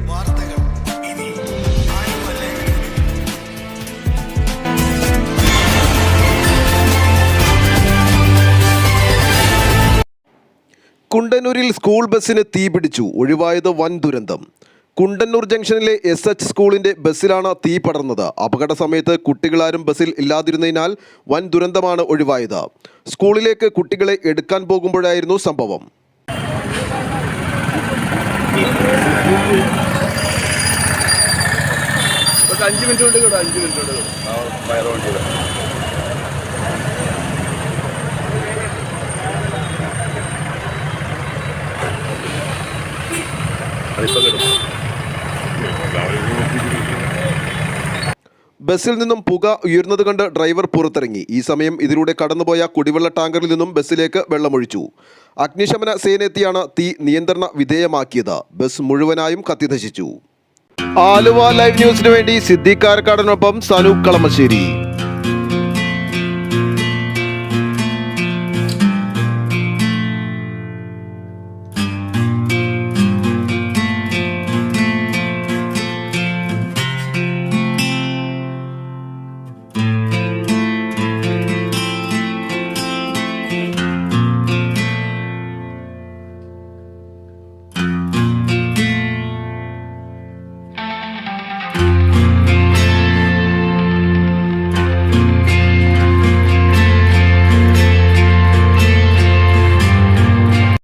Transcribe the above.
വാർത്തകൾ ഇനി ആലുവല്ലേ. കുണ്ടന്നൂരിൽ സ്കൂൾ ബസ്സിന് തീപിടിച്ചു. ഒഴിവായത് വൻ ദുരന്തം. കുണ്ടന്നൂർ ജംഗ്ഷനിലെ SH സ്കൂളിന്റെ ബസ്സിലാണ് തീ പടർന്നത്. അപകട സമയത്ത് കുട്ടികളാരും ബസ്സിൽ ഇല്ലാതിരുന്നതിനാൽ വൻ ദുരന്തമാണ് ഒഴിവായത്. സ്കൂളിലേക്ക് കുട്ടികളെ എടുക്കാൻ പോകുമ്പോഴായിരുന്നു സംഭവം. ബസ്സിൽ നിന്നും പുക ഉയർന്നത് കണ്ട് ഡ്രൈവർ പുറത്തിറങ്ങി. ഈ സമയം ഇതിലൂടെ കടന്നുപോയ കുടിവെള്ള ടാങ്കറിൽ നിന്നും ബസ്സിലേക്ക് വെള്ളമൊഴിച്ചു. അഗ്നിശമന സേനയെത്തിയാണ് തീ നിയന്ത്രണ വിധേയമാക്കിയത്. ബസ് മുഴുവനായും കത്തിനശിച്ചു. ആലുവ ലൈവ് ന്യൂസിനു വേണ്ടി സിദ്ദീഖ് കാരക്കാടനൊപ്പം സനു കളമശ്ശേരി.